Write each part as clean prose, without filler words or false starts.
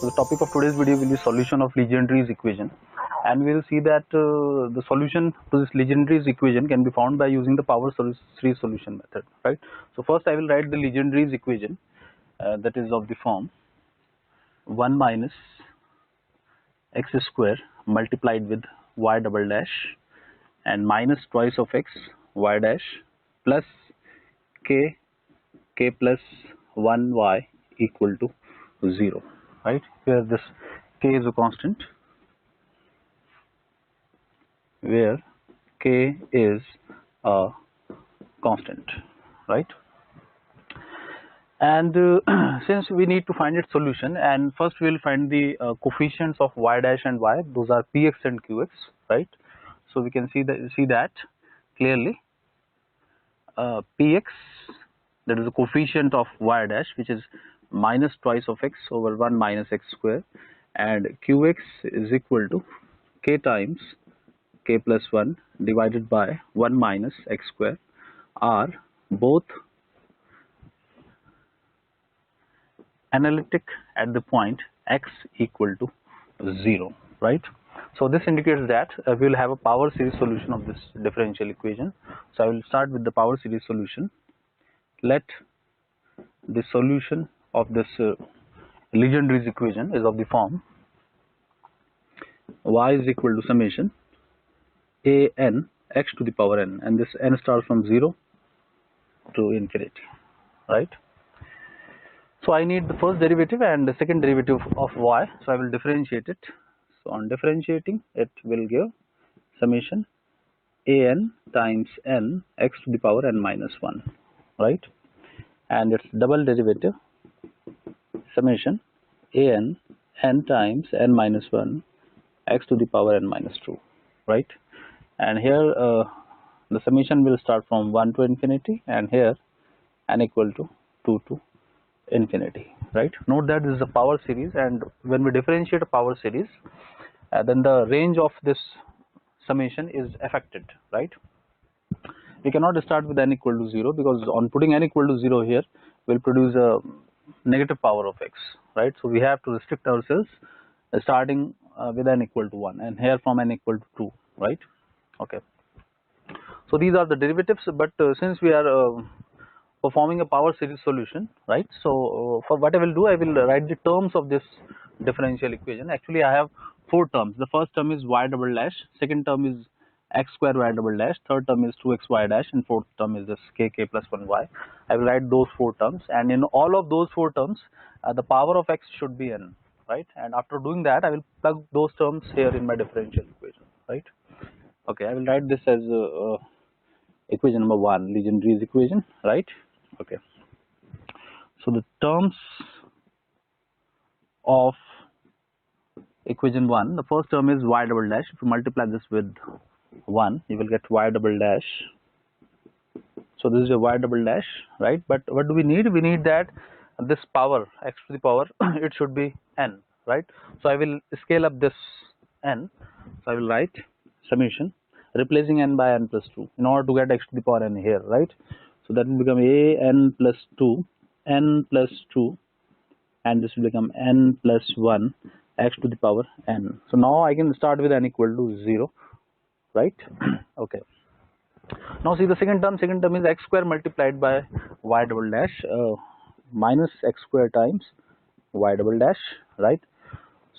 So the topic of today's video will be solution of Legendre's equation, and we will see that the solution to this Legendre's equation can be found by using the power series solution method, right? So first I will write the Legendre's equation, that is of the form 1 minus x square multiplied with y double dash and minus twice of x y dash plus k plus 1 y equal to 0, right? Here this k is a constant, where k is a constant, right? And since we need to find its solution, and first we will find the coefficients of y dash and y, those are px and qx, right? So we can see that clearly. Px, that is the coefficient of y dash, which is minus twice of x over 1 minus x square, and qx is equal to k times k plus 1 divided by 1 minus x square, are both analytic at the point x equal to 0, right? So this indicates that we will have a power series solution of this differential equation. So I will start with the power series solution. Let the solution of this Legendre's equation is of the form y is equal to summation a n x to the power n, and this n starts from 0 to infinity, right? So I need the first derivative and the second derivative of y, so I will differentiate it. So on differentiating, it will give summation a n times n x to the power n minus 1, right? And its double derivative, summation a n n times n minus 1 x to the power n minus 2, right? And here the summation will start from 1 to infinity, and here n equal to 2 to infinity, right? Note that this is a power series, and when we differentiate a power series, then the range of this summation is affected, right? We cannot start with n equal to 0, because on putting n equal to 0 here will produce a negative power of x, right? So we have to restrict ourselves starting with n equal to 1, and here from n equal to 2, right? Okay. So these are the derivatives, but since we are performing a power series solution, right? So for what I will do, I will write the terms of this differential equation. Actually I have 4 terms. The first term is y double dash, second term is x square y double dash, third term is 2xy dash, and fourth term is this k plus 1y. I will write those 4 terms, and in all of those 4 terms the power of x should be n, right? And after doing that, I will plug those terms here in my differential equation, right? Okay, I will write this as equation number 1, Legendre's equation, right? Okay. So the terms of equation 1, the first term is y double dash. If you multiply this with 1, you will get y double dash. So this is a y double dash, right? But what do we need? We need that this power, x to the power, it should be n, right? So I will scale up this n. So I will write summation, replacing n by n plus 2 in order to get x to the power n here, right? So that will become a n plus 2, n plus 2, and this will become n plus 1 x to the power n. So now I can start with n equal to 0, right? Okay. Now see the second term is x square multiplied by y double dash minus x square times y double dash, right?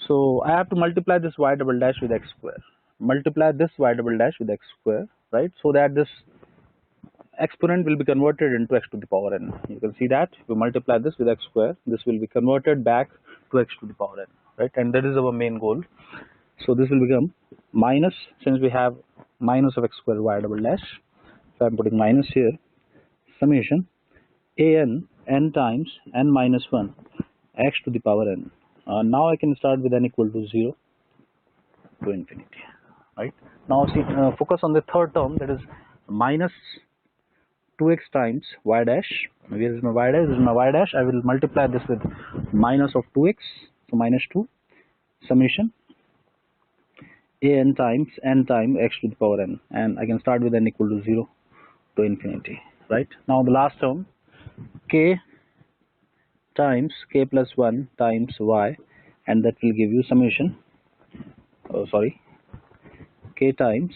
So I have to multiply this y double dash with x square, multiply this y double dash with x square, right? So that this exponent will be converted into x to the power n. You can see that if we multiply this with x square, this will be converted back to x to the power n, right? And that is our main goal. So this will become minus, since we have minus of x square y double dash, so I am putting minus here, summation a n n times n minus 1 x to the power n. Now I can start with n equal to 0 to infinity, right? Now see, focus on the third term, that is minus 2x times y dash. Where is my y dash? This is my y dash. I will multiply this with minus of 2x, so minus 2, summation a n times x to the power n, and I can start with n equal to 0 to infinity, right? Now the last term, k times k plus 1 times y and that will give you summation, k times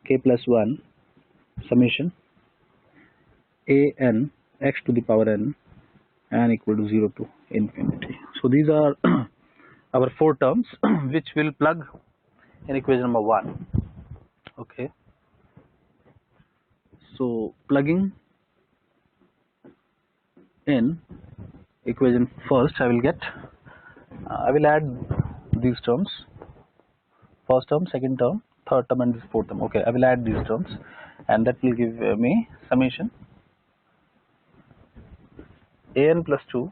k plus 1 summation a n x to the power n and equal to 0 to infinity. So these are our 4 terms which will plug in equation number 1. Okay, so plugging in equation first, I will add these terms, first term, second term, third term, and this fourth term. Okay, I will add these terms, and that will give me summation an plus 2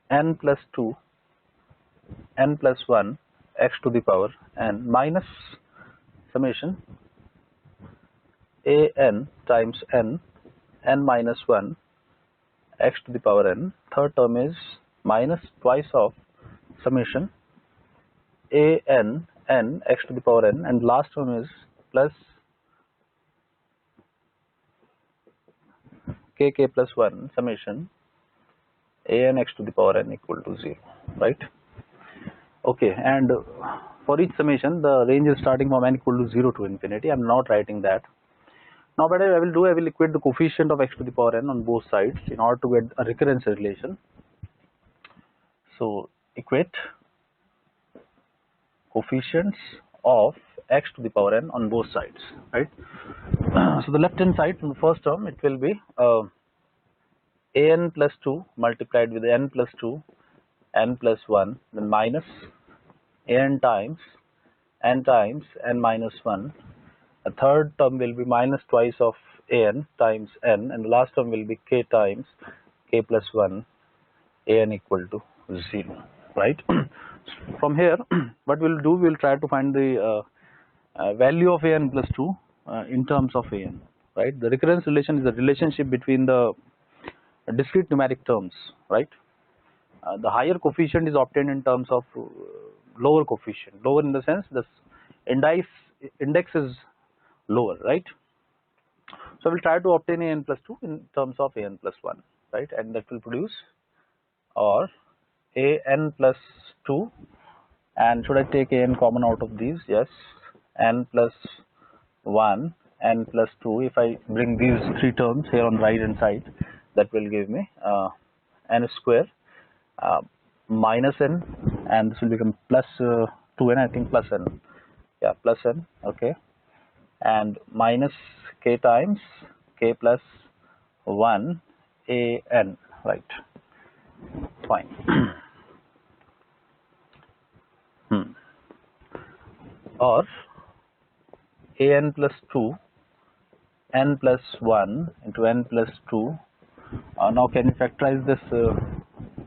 n plus 2 n plus 1 x to the power n minus summation a n times n minus 1 x to the power n. Third term is minus twice of summation a n x to the power n, and last term is plus k plus 1 summation a n x to the power n equal to 0, right? Okay, and for each summation the range is starting from n equal to 0 to infinity. I am not writing that. Now what I will equate the coefficient of x to the power n on both sides in order to get a recurrence relation. So equate coefficients of x to the power n on both sides, right? So the left hand side, in the first term, it will be an plus 2 multiplied with n plus 2 n plus 1, then minus n times n minus 1. The third term will be minus twice of an times n, and the last term will be k times k plus 1 an equal to 0, right? From here, what we'll do, we'll try to find the value of an plus 2 in terms of an, right? The recurrence relation is the relationship between the discrete numeric terms, right? The higher coefficient is obtained in terms of lower coefficient. Lower in the sense the index is lower, right? So we'll try to obtain an plus 2 in terms of an plus 1, right? And that will produce, or an plus 2, and should I take an common out of these? Yes, n plus 1, n plus 2. If I bring these 3 terms here on the right hand side, that will give me n square minus n, and this will become plus 2n, I think plus n, yeah, plus n, okay, and minus k times k plus 1 a n, right? Fine. Or an plus 2 n plus 1 into n plus 2. Now can you factorize this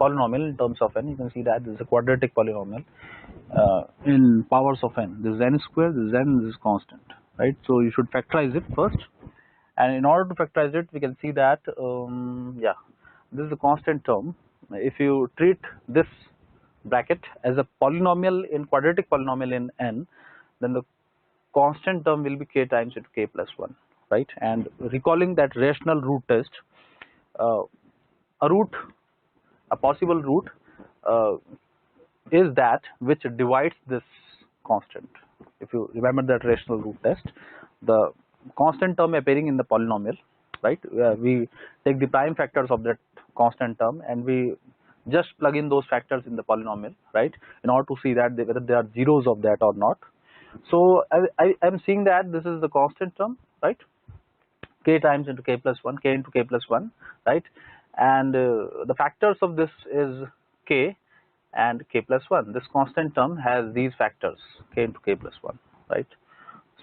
polynomial in terms of n? You can see that this is a quadratic polynomial in powers of n. This is n square, this is n, this is constant, right? So you should factorize it first, and in order to factorize it, we can see that yeah, this is a constant term. If you treat this bracket as a polynomial in quadratic polynomial in n, then the constant term will be k times into k plus 1, right? And recalling that rational root test, a possible root is that which divides this constant. If you remember that rational root test, the constant term appearing in the polynomial, right? We take the prime factors of that constant term and we just plug in those factors in the polynomial, right, in order to see that whether there are zeros of that or not. So I am seeing that this is the constant term, right, k times into k plus 1, k into k plus 1, right, and the factors of this is k and k plus 1. This constant term has these factors, k into k plus 1, right?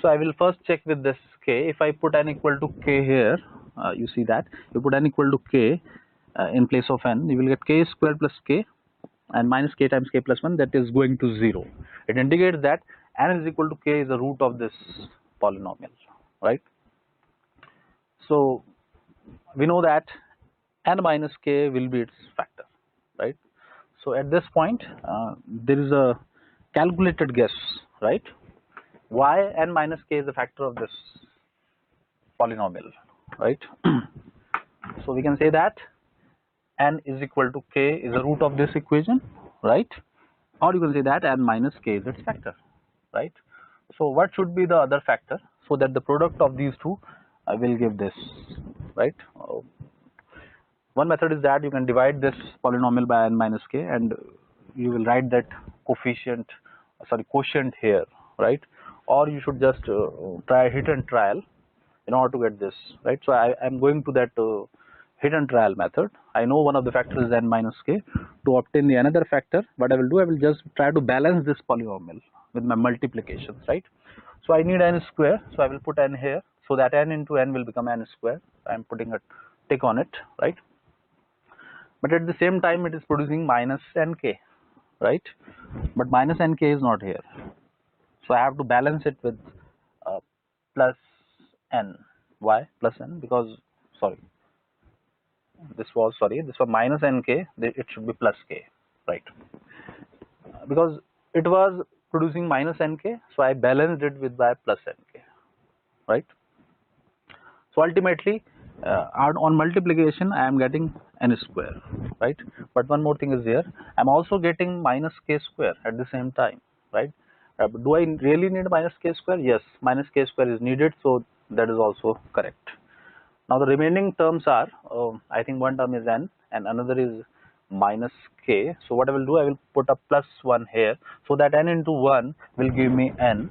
So I will first check with this k. If I put n equal to k here, you see that you put n equal to k in place of n, you will get k square plus k and minus k times k plus 1, that is going to 0. It indicates that n is equal to k is the root of this polynomial, right? So we know that n minus k will be its factor, right? So at this point there is a calculated guess, right, why n minus k is a factor of this polynomial, right? So we can say that n is equal to k is the root of this equation, right? Or you can say that n minus k is its factor, right? So what should be the other factor so that the product of these two will give this, right? One method is that you can divide this polynomial by n minus k and you will write that quotient here, right? Or you should just try hit and trial in order to get this, right? So I am going to that hit and trial method. I know one of the factors is n minus k. To obtain the another factor, what I will do, I will just try to balance this polynomial with my multiplications, right? So I need n square, so I will put n here, so that n into n will become n square. I am putting a tick on it, right? But at the same time it is producing minus nk, right? But minus nk is not here, so I have to balance it with plus n. Why plus n? Because this was minus nk, it should be plus k, right? Because it was producing minus nk, so I balanced it with by plus nk, right? So ultimately on multiplication I am getting n square, right? But one more thing is there, I am also getting minus k square at the same time, right? Do I really need minus k square? Yes, minus k square is needed, so that is also correct. Now the remaining terms are, I think one term is n and another is minus k. So what I will do, I will put a plus 1 here, so that n into 1 will give me n,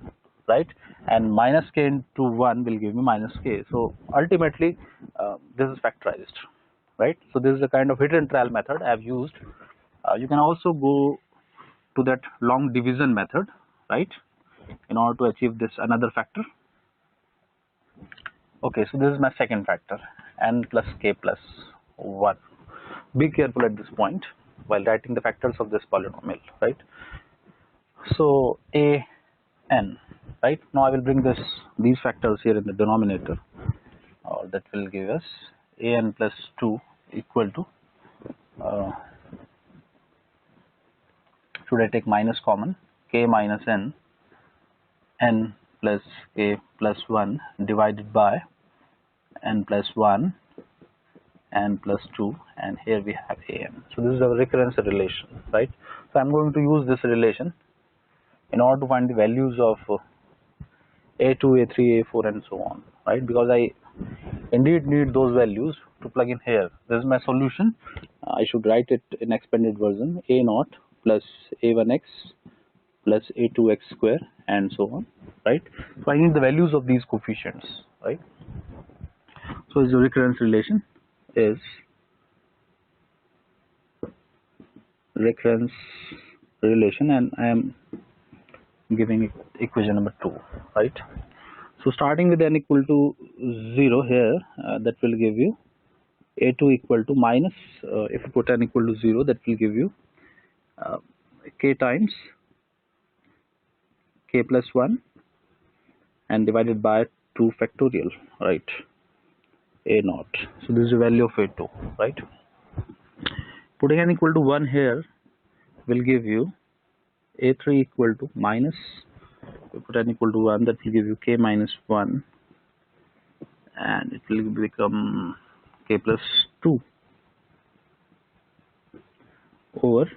right? And minus k into 1 will give me minus k. So ultimately this is factorized, right? So this is the kind of hit and trial method I have used. You can also go to that long division method, right, in order to achieve this another factor. Okay, so this is my second factor, n plus k plus 1. Be careful at this point while writing the factors of this polynomial, right? So a n, right? Now I will bring these factors here in the denominator, that will give us a n plus 2 equal to, should I take minus common, k minus n, n plus k plus 1 divided by n plus 1, n plus 2, and here we have an. So this is a recurrence relation, right? So I'm going to use this relation in order to find the values of a2, a3, a4 and so on, right? Because I indeed need those values to plug in here. This is my solution. I should write it in expanded version, a0 plus a1x plus a2x square and so on, right? So I need the values of these coefficients, right? So the recurrence relation is recurrence relation, and I am giving equation number 2, right? So starting with n equal to 0 here, that will give you a2 equal to minus, if you put n equal to 0, that will give you k times k plus 1 and divided by 2 factorial, right? a0. So this is the value of a2, right? Putting n equal to 1 here will give you a3 equal to minus, put n equal to 1, that will give you k minus 1, and it will become k plus 2 over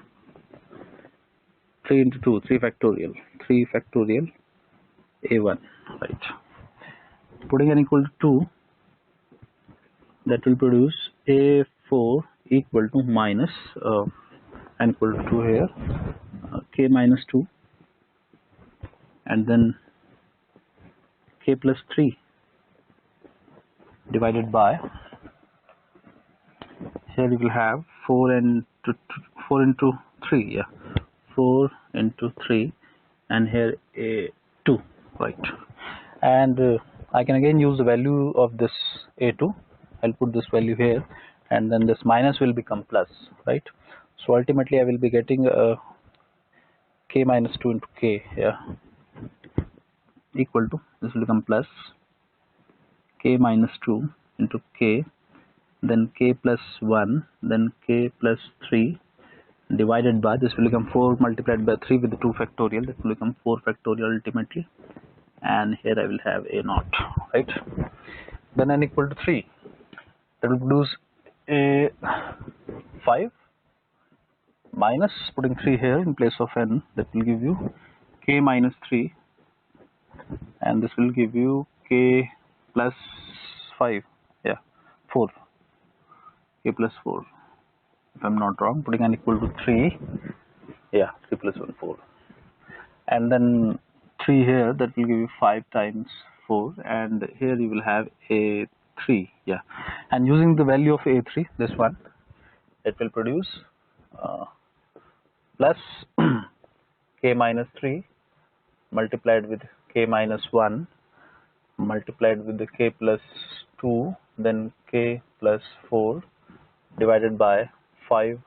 3 into 2, 3 factorial a1, right? Putting n equal to 2, that will produce a4 equal to minus n equal to 2 here, k minus 2, and then k plus 3 divided by, here we will have 4 into 3, yeah, 4 into 3, and here a 2, right? And I can again use the value of this a2. I'll put this value here, and then this minus will become plus, right? So ultimately I will be getting k minus 2 into k here, equal to, this will become plus k minus 2 into k, then k plus 1, then k plus 3 divided by, this will become 4 multiplied by 3 with the 2 factorial, that will become 4 factorial ultimately, and here I will have a0, right? Then n equal to 3, that will produce a5 minus, putting 3 here in place of n, that will give you k minus 3, and this will give you k plus 5, yeah, 4, k plus 4, if I'm not wrong, putting n equal to 3, yeah, 3 plus 1, 4, and then 3 here, that will give you 5 times 4, and here you will have a3, yeah, and using the value of a3, this one, it will produce plus k minus 3 multiplied with k minus 1 multiplied with the k plus 2, then k plus 4 divided by 5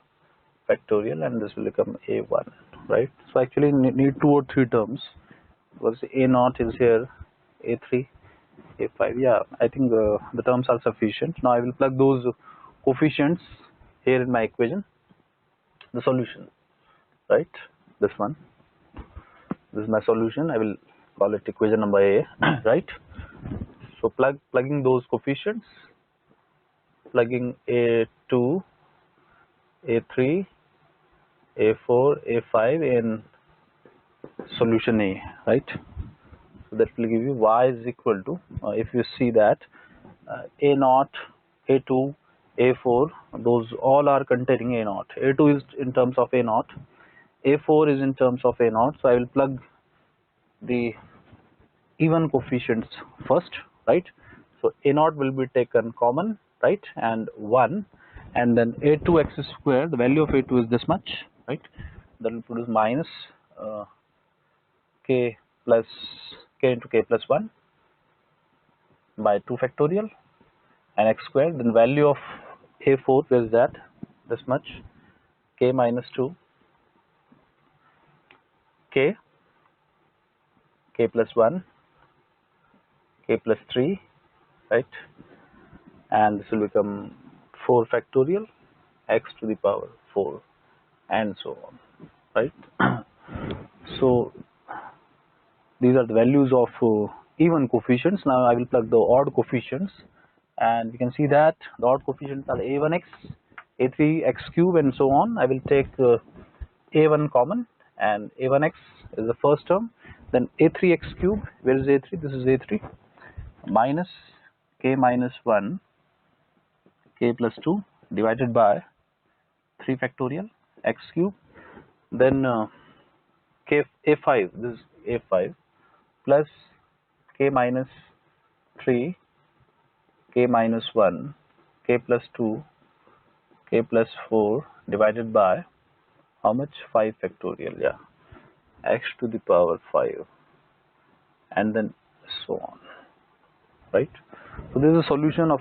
factorial, and this will become a1, right? So actually need 2 or 3 terms, because a0 is here, a3, a5, yeah, I think the terms are sufficient. Now I will plug those coefficients here in my equation, the solution, right? This one, this is my solution. I will call it equation number A, right? So plugging those coefficients, plugging a2, a3, a4, a5 in solution A, right? So that will give you y is equal to, if you see that a0, a2, a4, those all are containing a0. A2 is in terms of a0, a4 is in terms of a0. So I will plug the even coefficients first, right? So a0 will be taken common, right, and 1, and then a2x square, the value of a2 is this much, right? That will produce minus k plus k into k plus 1 by 2 factorial and x square. Then value of a4, where is that? This much, k minus 2, k plus 1, k plus 3, right, and this will become 4 factorial x to the power 4, and so on, right? So these are the values of even coefficients. Now I will plug the odd coefficients, and we can see that the odd coefficients are a1x, a3x cube, and so on. I will take a1 common, and a1x is the first term, then a3x cube, where is a3? This is a3, minus k minus 1, k plus 2 divided by 3 factorial x cube, then k a5, this is a5, plus k minus 3, k minus 1, k plus 2, k plus 4 divided by how much? 5 factorial, yeah, x to the power 5, and then so on, right? So this is a solution of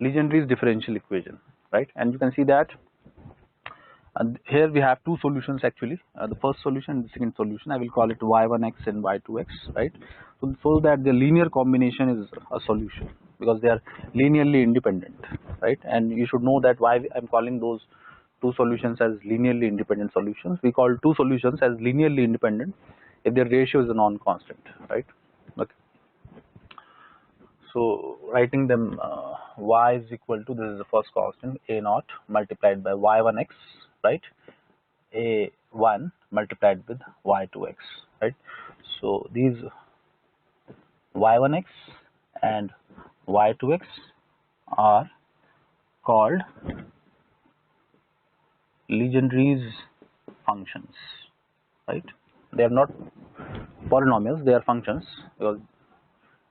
Legendre's differential equation, right? And you can see that here we have two solutions actually, the first solution and the second solution. I will call it y1x and y2x, right? So that the linear combination is a solution, because they are linearly independent, right? And you should know that why I'm calling those two solutions as linearly independent solutions. We call two solutions as linearly independent if their ratio is a non-constant, right? Okay. So writing them, y is equal to, this is the first constant, a0 multiplied by y1x, right, a1 multiplied with y2x, right? So these y1x and y2x are called Legendre's functions, right? They are not polynomials, they are functions, because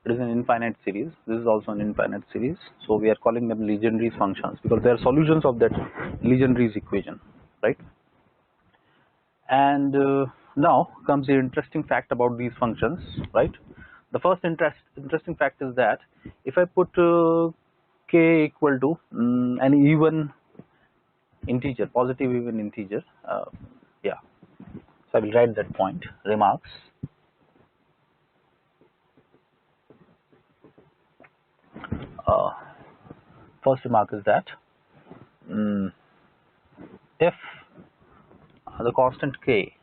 it is an infinite series. This is also an infinite series, so we are calling them Legendre's functions because they are solutions of that Legendre's equation, right? And now comes the interesting fact about these functions, right? The first interesting fact is that if I put k equal to an even integer, positive even integer, yeah, so I will write that point, remarks. First remark is that if the constant k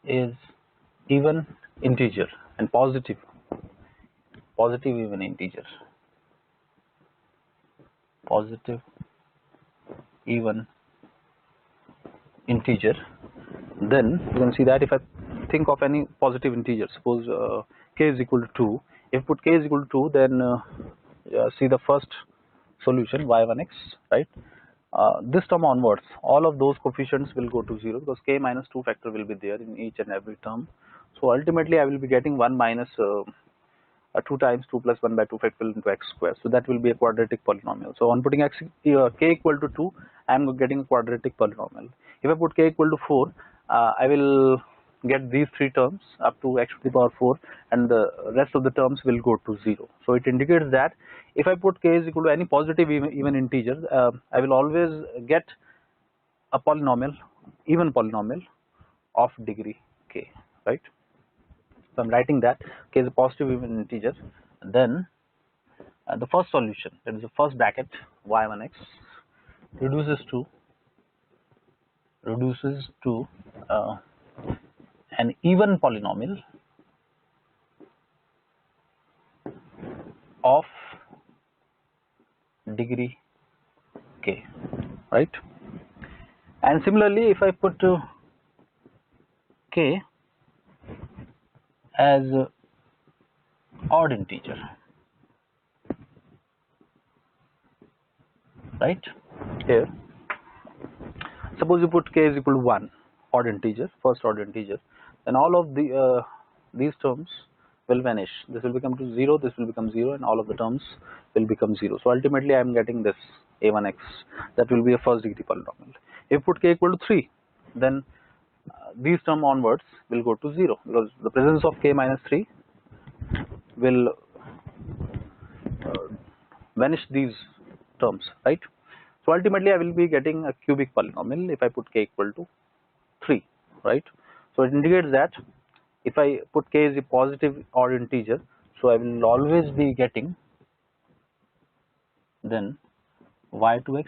is even integer and positive even integer, positive even integer, then you can see that if I think of any positive integer, suppose k is equal to 2, if put k is equal to 2, then see the first solution y1x, right? This term onwards, all of those coefficients will go to 0 because k minus 2 factor will be there in each and every term. So ultimately I will be getting 1 minus 2 times 2 plus 1 by 2 factorial into x square. So that will be a quadratic polynomial. So on putting k equal to 2, I am getting a quadratic polynomial. If I put k equal to 4, I will get these three terms up to x to the power 4, and the rest of the terms will go to 0. So it indicates that if I put k is equal to any positive even integer, I will always get a polynomial, even polynomial of degree k, right? So I'm writing that k is a positive even integer. Then the first solution, that is the first bracket, y1x reduces to an even polynomial of degree k, right? And similarly, if I put k as odd integer, right? Here, suppose you put k is equal to 1, odd integer, first odd integer, then all of the these terms will vanish. This will become to 0, this will become 0, and all of the terms will become 0. So ultimately I am getting this a1x, that will be a first degree polynomial. If you put k equal to 3, then these term onwards will go to 0 because the presence of k minus 3 will vanish these terms, right? So ultimately I will be getting a cubic polynomial if I put k equal to 3, right? So it indicates that if I put k as a positive odd integer, so I will always be getting then y2x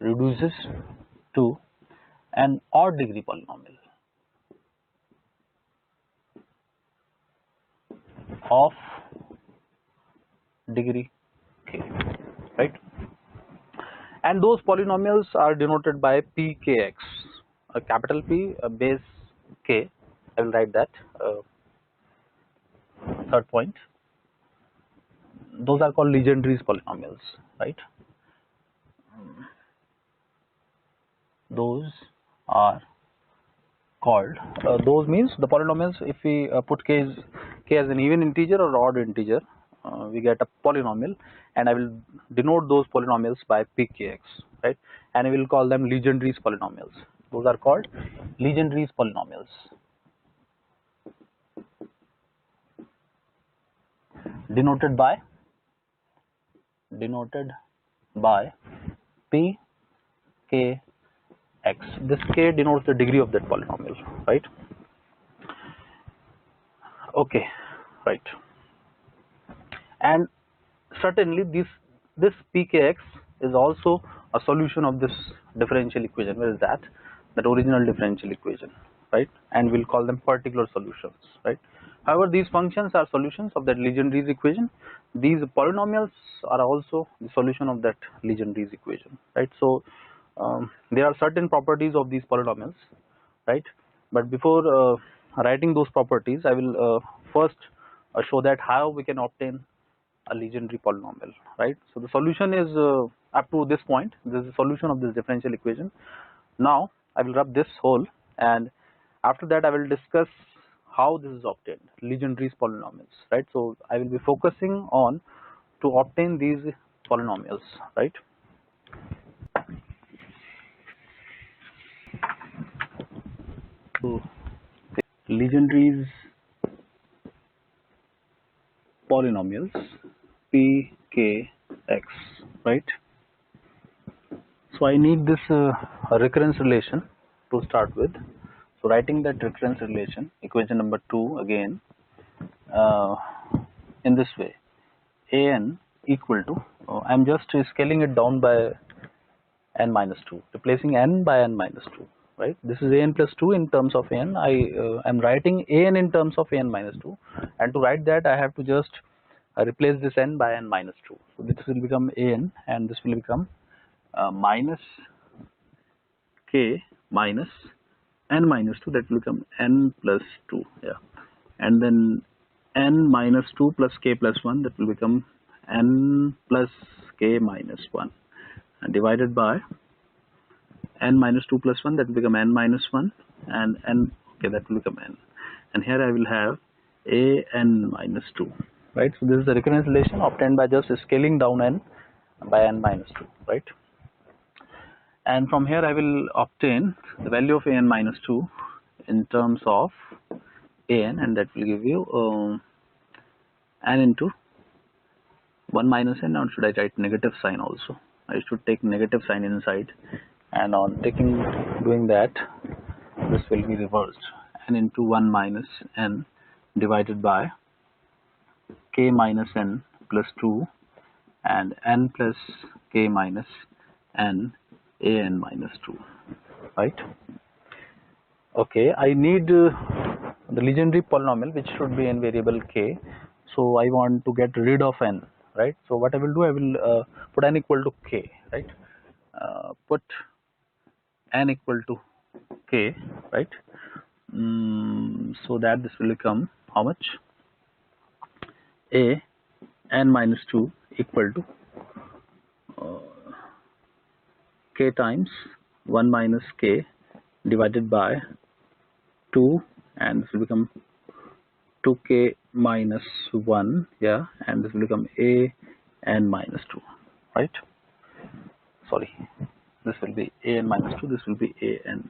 reduces to an odd degree polynomial of degree k, right? And those polynomials are denoted by pkx, a capital P, a base k. I will write that third point. Those are called Legendre's polynomials, right? Those are called, those means the polynomials, if we put k as an even integer or odd integer, we get a polynomial, and I will denote those polynomials by pkx, right? And I will call them Legendre's polynomials. Those are called Legendre's polynomials, denoted by p k x. This k denotes the degree of that polynomial, right? Okay, right. And certainly this pkx is also a solution of this differential equation. Where is that? That original differential equation, right? And we'll call them particular solutions, right? However, these functions are solutions of that Legendre's equation. These polynomials are also the solution of that Legendre's equation, right? So there are certain properties of these polynomials, right? But before writing those properties, I will first show that how we can obtain a Legendre polynomial, right? So the solution is up to this point. This is the solution of this differential equation. Now I will rub this hole, and after that I will discuss how this is obtained, Legendre's polynomials, right? So I will be focusing on to obtain these polynomials, right? So Legendre's polynomials p k x, right? So I need this recurrence relation to start with. So writing that recurrence relation, equation number 2 again, in this way, an equal to, I am just scaling it down by n minus 2, replacing n by n minus 2, right? This is an plus 2 in terms of n. I am writing an in terms of an minus 2, and to write that I have to just I replace this n by n minus 2. So this will become an, and this will become minus k minus n minus 2, that will become n plus 2, yeah, and then n minus 2 plus k plus 1, that will become n plus k minus 1, and divided by n minus 2 plus 1, that will become n minus 1, and n, okay, that will become n, and here I will have a n minus 2, right? So this is the recurrence relation obtained by just scaling down n by n minus 2, right? And from here I will obtain the value of an minus 2 in terms of an, and that will give you n into 1 minus n. Now should I write negative sign also? I should take negative sign inside, and on doing that, this will be reversed. N into 1 minus n divided by k minus n plus 2 and n plus k minus n a n minus 2, right? Okay, I need the Legendre polynomial, which should be in variable k. So I want to get rid of n, right? So what I will do, I will put n equal to k, right? Put n equal to k, right? So that this will become how much? A n minus 2 equal to k times 1 minus k divided by 2, and this will become 2k minus 1, yeah, and this will become a n minus 2, right? Sorry, this will be a n minus 2, this will be a n,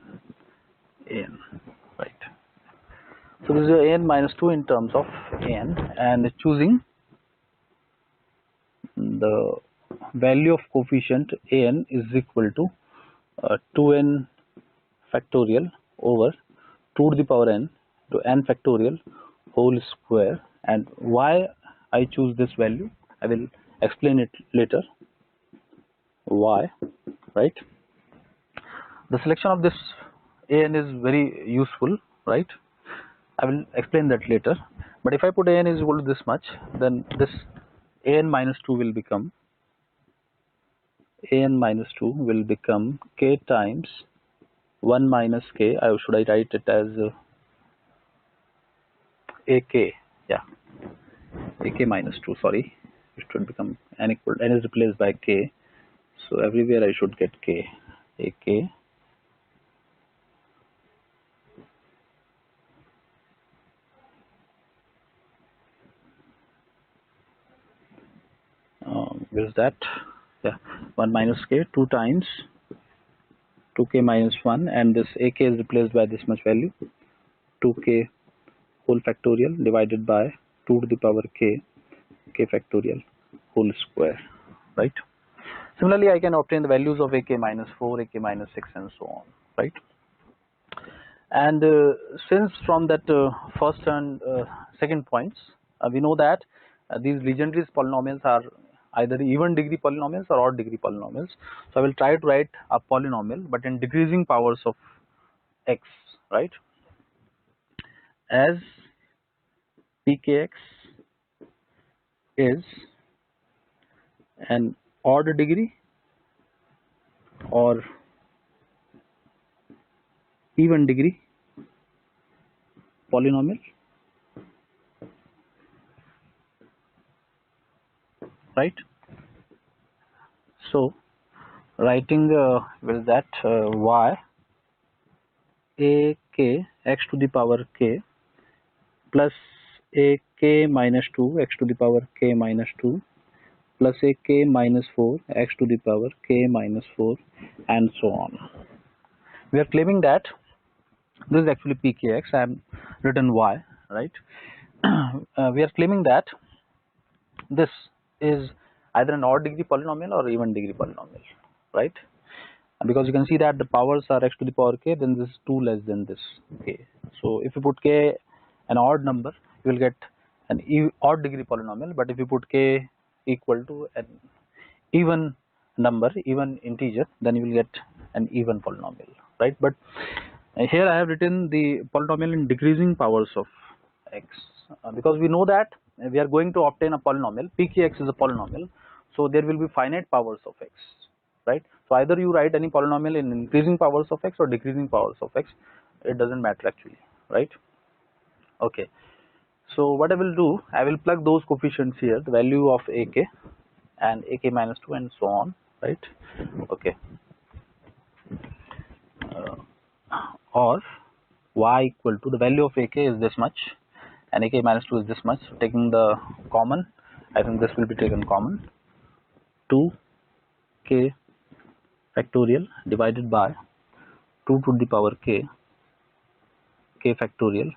right? So this is a n minus 2 in terms of n, and choosing the value of coefficient an is equal to 2n factorial over 2 to the power n to n factorial whole square. And why I choose this value, I will explain it later. Why, right? The selection of this an is very useful, right? I will explain that later. But if I put an is equal to this much, then this an minus 2 will become k times 1 minus k. Should I write it as ak? Yeah, ak minus 2. Sorry, it should become n is replaced by k. So everywhere I should get k. Ak where is that? Yeah, 1 minus k, 2 times 2k minus 1, and this ak is replaced by this much value, 2k whole factorial divided by 2 to the power k factorial whole square, right? Similarly, I can obtain the values of ak minus 4, ak minus 6, and so on, right? And since from that first and second points, we know that these Legendre polynomials are either even degree polynomials or odd degree polynomials. So I will try to write a polynomial, but in decreasing powers of x, right? As pkx is an odd degree or even degree polynomial, right? So writing with that y a k x to the power k plus a k minus 2 x to the power k minus 2 plus a k minus 4 x to the power k minus 4, and so on. We are claiming that this is actually pkx. I have written y, right? We are claiming that this is either an odd degree polynomial or even degree polynomial, right? Because you can see that the powers are x to the power k, then this is 2 less than this k. So if you put k an odd number, you will get an odd degree polynomial, but if you put k equal to an even number, even integer, then you will get an even polynomial, right? But here I have written the polynomial in decreasing powers of x, because we know that we are going to obtain a polynomial. Pkx is a polynomial, so there will be finite powers of x, right? So either you write any polynomial in increasing powers of x or decreasing powers of x, it doesn't matter actually, right? Okay, so what I will do, I will plug those coefficients here, the value of ak and ak minus 2 and so on, right? Okay, or y equal to, the value of ak is this much and ak minus 2 is this much. Taking the common, I think this will be taken common, 2k factorial divided by 2 to the power k factorial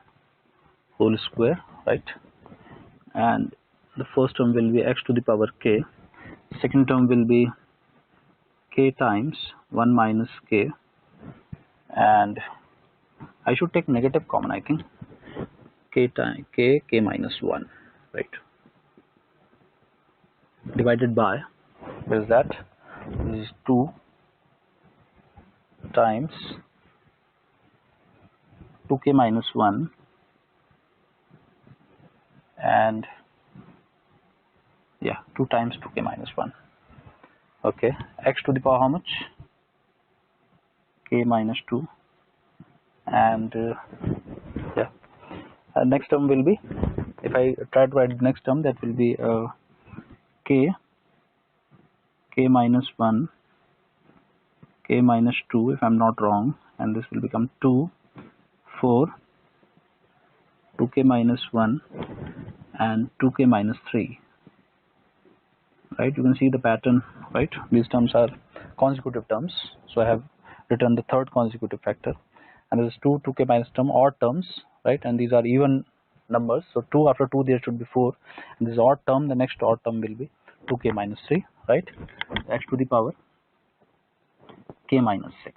whole square, right? And the first term will be x to the power k, second term will be k times 1 minus k, and I should take negative common, I think, k times k minus 1, right, divided by, what is that, this is 2 times 2k minus 1 and 2 times 2k minus 1. Okay, x to the power how much, k minus 2, and next term will be, if I try to write the next term, that will be k minus 1, k minus 2 if I'm not wrong, and this will become 2, 4, 2k minus 1 and 2k minus 3, right? You can see the pattern, right? These terms are consecutive terms, so I have written the third consecutive factor, and this is 2k minus term, odd terms, right? And these are even numbers, so 2 after 2 there should be 4, and this is odd term, the next odd term will be 2k minus 3, right? X to the power k minus 6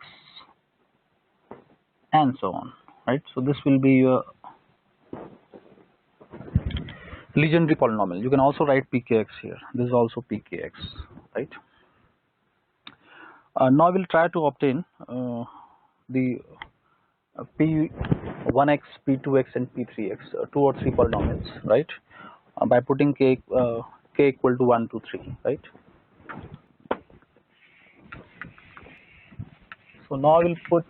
and so on, right? So this will be your Legendre polynomial. You can also write pkx here, this is also pkx, right? Now we'll try to obtain the p1x, p2x and p3x, 2 or 3 polynomials, right, by putting k equal to 1, 2, 3, right? So now we'll put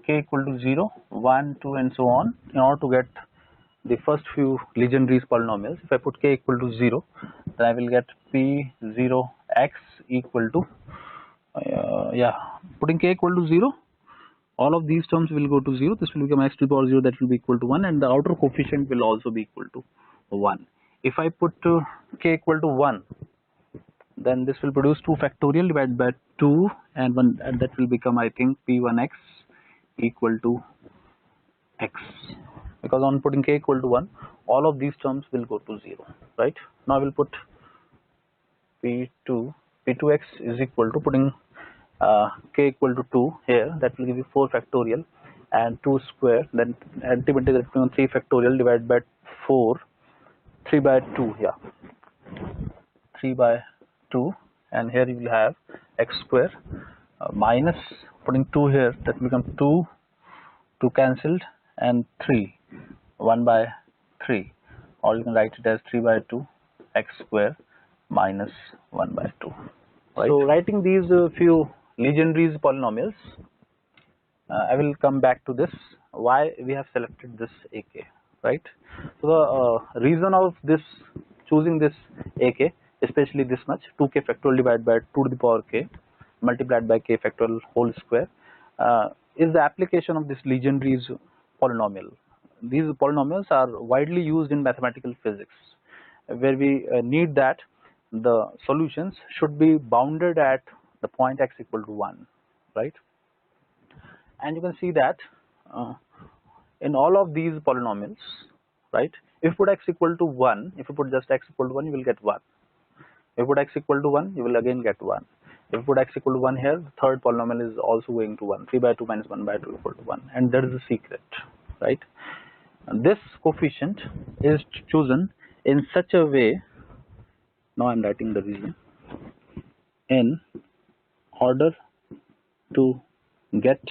k equal to 0, 1, 2 and so on in order to get the first few Legendre's polynomials. If I put k equal to 0, then I will get p0x equal to, putting k equal to 0, all of these terms will go to 0, this will become x to the power 0, that will be equal to 1, and the outer coefficient will also be equal to 1. If I put k equal to 1, then this will produce 2 factorial divided by 2 and 1, and that will become, I think, p1x equal to x, because on putting k equal to 1, all of these terms will go to 0, right? Now we'll put p2x is equal to, putting k equal to 2 here, that will give you 4 factorial and 2 square, then ultimately that will become 3 factorial divided by 4, 3 by 2, 3 by 2, and here you will have x square minus, putting 2 here, that will become 2 cancelled, and 3, 1 by 3, or you can write it as 3 by 2 x square minus 1 by 2, right? So writing these few Legendre's polynomials, I will come back to this, why we have selected this ak, right? So the reason of this, choosing this ak, especially this much, 2k factorial divided by 2 to the power k multiplied by k factorial whole square, is the application of this Legendre's polynomial. These polynomials are widely used in mathematical physics, where we need that the solutions should be bounded at the point x equal to 1, right? And you can see that in all of these polynomials, right, if you put x equal to 1, if you put just x equal to 1, you will get 1. If you put x equal to 1, you will again get 1. If you put x equal to 1 here, the third polynomial is also going to 1. 3 by 2 minus 1 by 2 equal to 1, and that is the secret, right? And this coefficient is chosen in such a way, now I am writing the reason, in order to get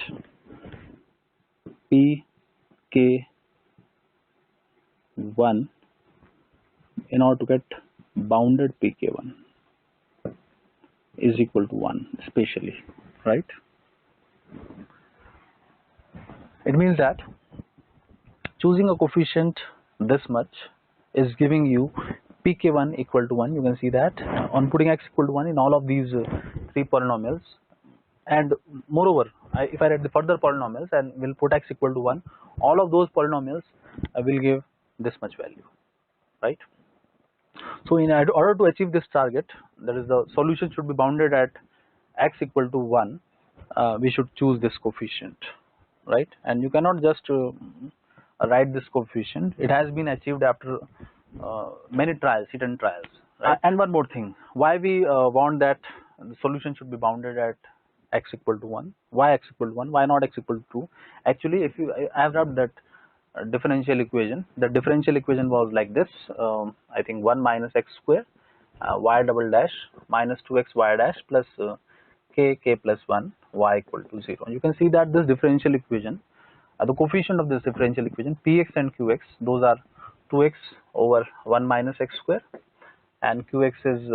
pk1 in order to get bounded pk1 is equal to 1 especially, right? It means that choosing a coefficient this much is giving you pk1 equal to 1. You can see that on putting x equal to 1 in all of these three polynomials, and moreover if I write the further polynomials and will put x equal to 1, all of those polynomials will give this much value, right? So in order to achieve this target, that is the solution should be bounded at x equal to 1, we should choose this coefficient, right? And you cannot just write this coefficient. It has been achieved after many trials, hit and trials, right? And one more thing, why we want that the solution should be bounded at x equal to 1, why x equal to 1, why not x equal to 2? Actually, if you I have rubbed that differential equation. The differential equation was like this, I think 1 minus x square y double dash minus 2x y dash plus k plus 1 y equal to 0. You can see that this differential equation, the coefficient of this differential equation px and qx, those are 2x over 1 minus x square, and qx is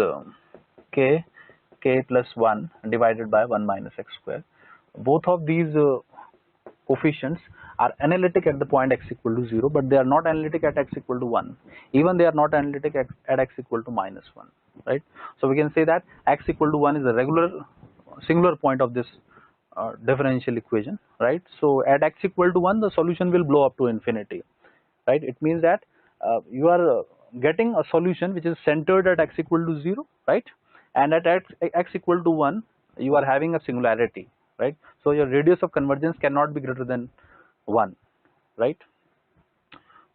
k plus 1 divided by 1 minus x square. Both of these coefficients are analytic at the point x equal to 0, but they are not analytic at x equal to 1. Even they are not analytic at x equal to minus 1, right? So we can say that x equal to 1 is a regular singular point of this differential equation, right? So at x equal to 1, the solution will blow up to infinity, right? It means that you are getting a solution which is centered at x equal to 0, right? And at x equal to 1, you are having a singularity, right? So your radius of convergence cannot be greater than 1, right?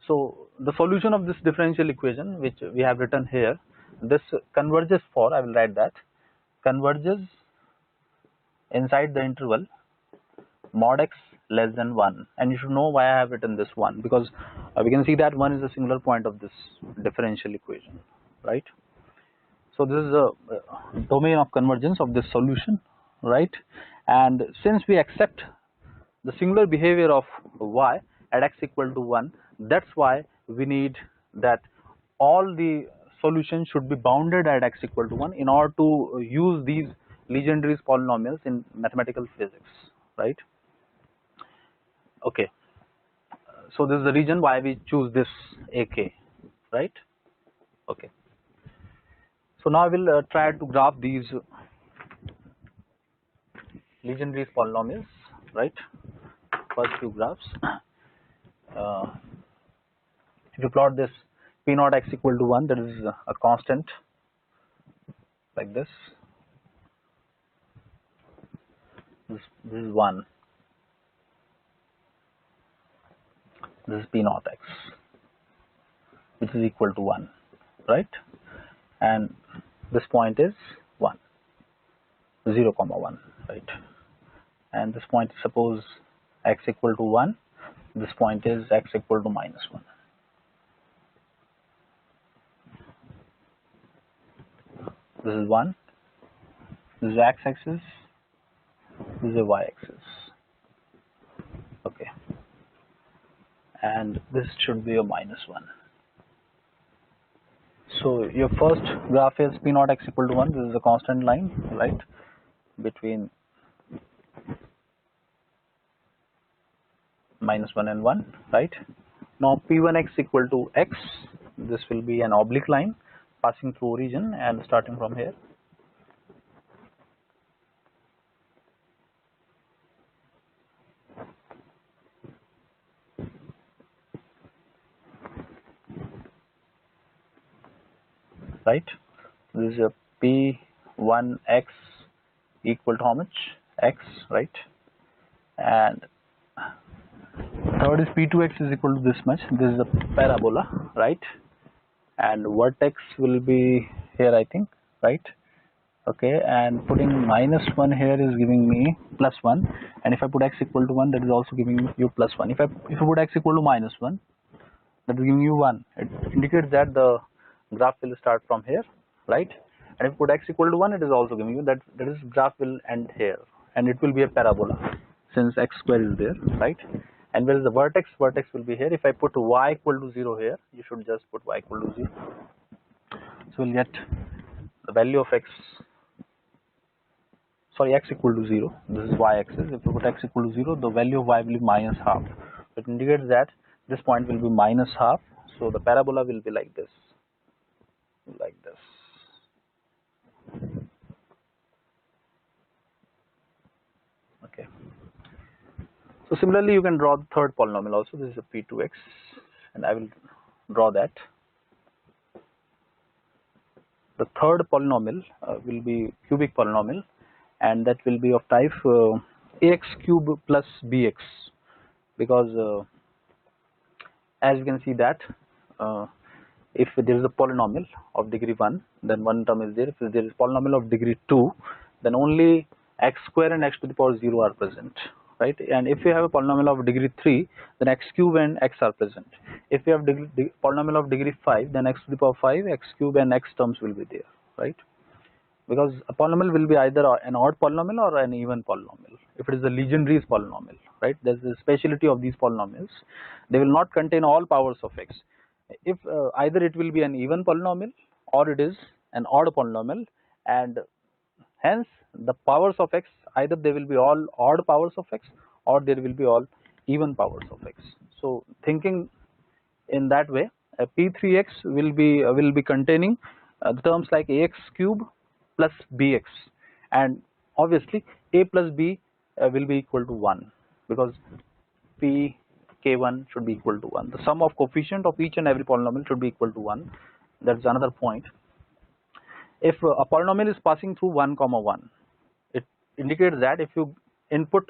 So the solution of this differential equation, which we have written here, this converges for, I will write that, converges inside the interval mod x less than 1. And you should know why I have written this 1, because we can see that 1 is a singular point of this differential equation, right? So this is the domain of convergence of this solution, right? And since we accept the singular behavior of y at x equal to 1, that's why we need that all the solutions should be bounded at x equal to 1 in order to use these Legendre's polynomials in mathematical physics, right? Okay, so this is the reason why we choose this AK, right? Okay, so now I will try to graph these Legendre's polynomials, right? First few graphs. If you plot this p naught x equal to 1, that is a constant like this. This is 1. This is p naught x, which is equal to 1, right? And this point is 1, 0 comma 1, right? And this point, suppose x equal to 1, this point is x equal to minus 1. This is 1, this is x-axis, this is a y-axis, okay, and this should be a minus 1. So your first graph is p naught x equal to 1, this is a constant line, right, between minus 1 and 1, right? Now p1 x equal to x, this will be an oblique line passing through origin and starting from here. Right, this is a p1x equal to how much? X, right? And third is p2x is equal to this much. This is a parabola, right? And vertex will be here, I think, right? Okay, and putting minus 1 here is giving me plus 1, and if I put x equal to 1, that is also giving you plus 1. If you put x equal to minus 1, that is giving you 1. It indicates that the graph will start from here, right? And if you put x equal to 1, it is also giving you that is graph will end here, and it will be a parabola since x square is there, right? And where is the vertex? Vertex will be here. If I put y equal to 0 here, you should just put y equal to 0. So we'll get the value of x, sorry, x equal to 0. This is y-axis. If you put x equal to 0, the value of y will be minus half. It indicates that this point will be minus half. So the parabola will be like this, like this. Okay. So similarly, you can draw the third polynomial also. This is a p2x, and I will draw that. The third polynomial will be cubic polynomial, and that will be of type ax cube plus bx, because as you can see that if there is a polynomial of degree 1, then one term is there. If there is polynomial of degree 2, then only x square and x to the power 0 are present, right? And if you have a polynomial of degree 3, then x cube and x are present. If you have polynomial of degree 5, then x to the power 5, x cube and x terms will be there, right? Because a polynomial will be either an odd polynomial or an even polynomial. If it is a Legendre's polynomial, right? There's the speciality of these polynomials. They will not contain all powers of x. If either it will be an even polynomial or it is an odd polynomial, and hence the powers of x, either they will be all odd powers of x or there will be all even powers of x. So thinking in that way, p3x will be containing the terms like ax cube plus bx, and obviously a plus b will be equal to 1, because p k1 should be equal to 1. The sum of coefficient of each and every polynomial should be equal to 1. That's another point. If a polynomial is passing through 1 comma 1, it indicates that if you input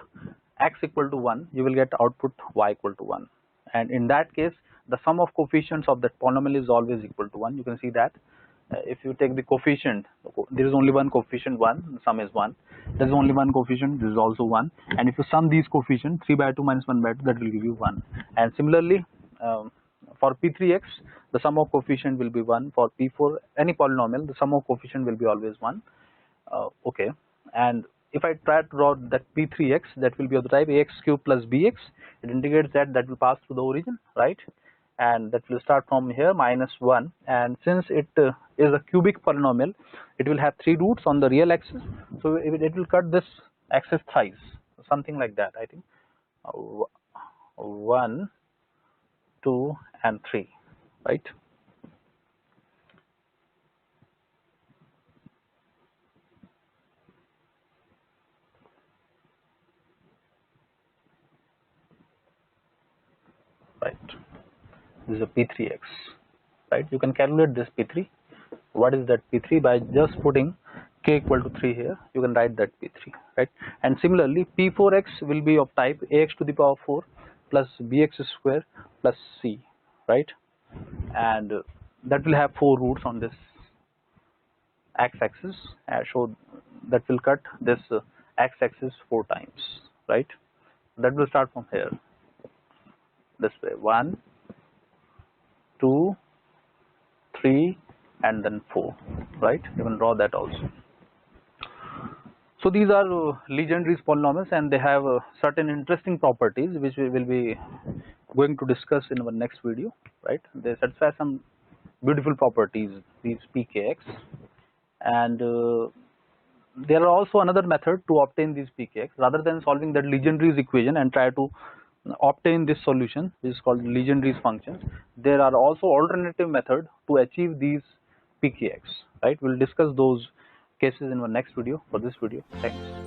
x equal to 1, you will get output y equal to 1, and in that case the sum of coefficients of that polynomial is always equal to 1. You can see that if you take the coefficient, there is only one coefficient 1, the sum is 1. There is only one coefficient, this is also 1, and if you sum these coefficients, 3 by 2 minus 1 by 2, that will give you 1. And similarly for p3x, the sum of coefficient will be 1. For p4, any polynomial, the sum of coefficient will be always 1. Okay, and if I try to draw that p3x, that will be of the type ax cube plus bx. It indicates that that will pass through the origin, right? And that will start from here minus 1, and since it is a cubic polynomial, it will have 3 roots on the real axis, so it will cut this axis thrice, something like that, I think 1, 2 and 3, right? Right, this is a p3x, right? You can calculate this p3. What is that p3? By just putting k equal to 3 here, you can write that p3, right? And similarly p4x will be of type ax to the power 4 plus bx square plus c, right? And that will have 4 roots on this x-axis, so that will cut this x-axis 4 times, right? That will start from here this way, 1, 2, 3 and then 4, right? You can draw that also. So these are Legendre's polynomials, and they have certain interesting properties which we will be going to discuss in our next video, right? They satisfy some beautiful properties, these pkx, and there are also another method to obtain these pkx. Rather than solving that Legendre's equation and try to obtain this solution, which is called Legendre's functions, there are also alternative method to achieve these pkx, right? We'll discuss those cases in our next video. For this video, thanks.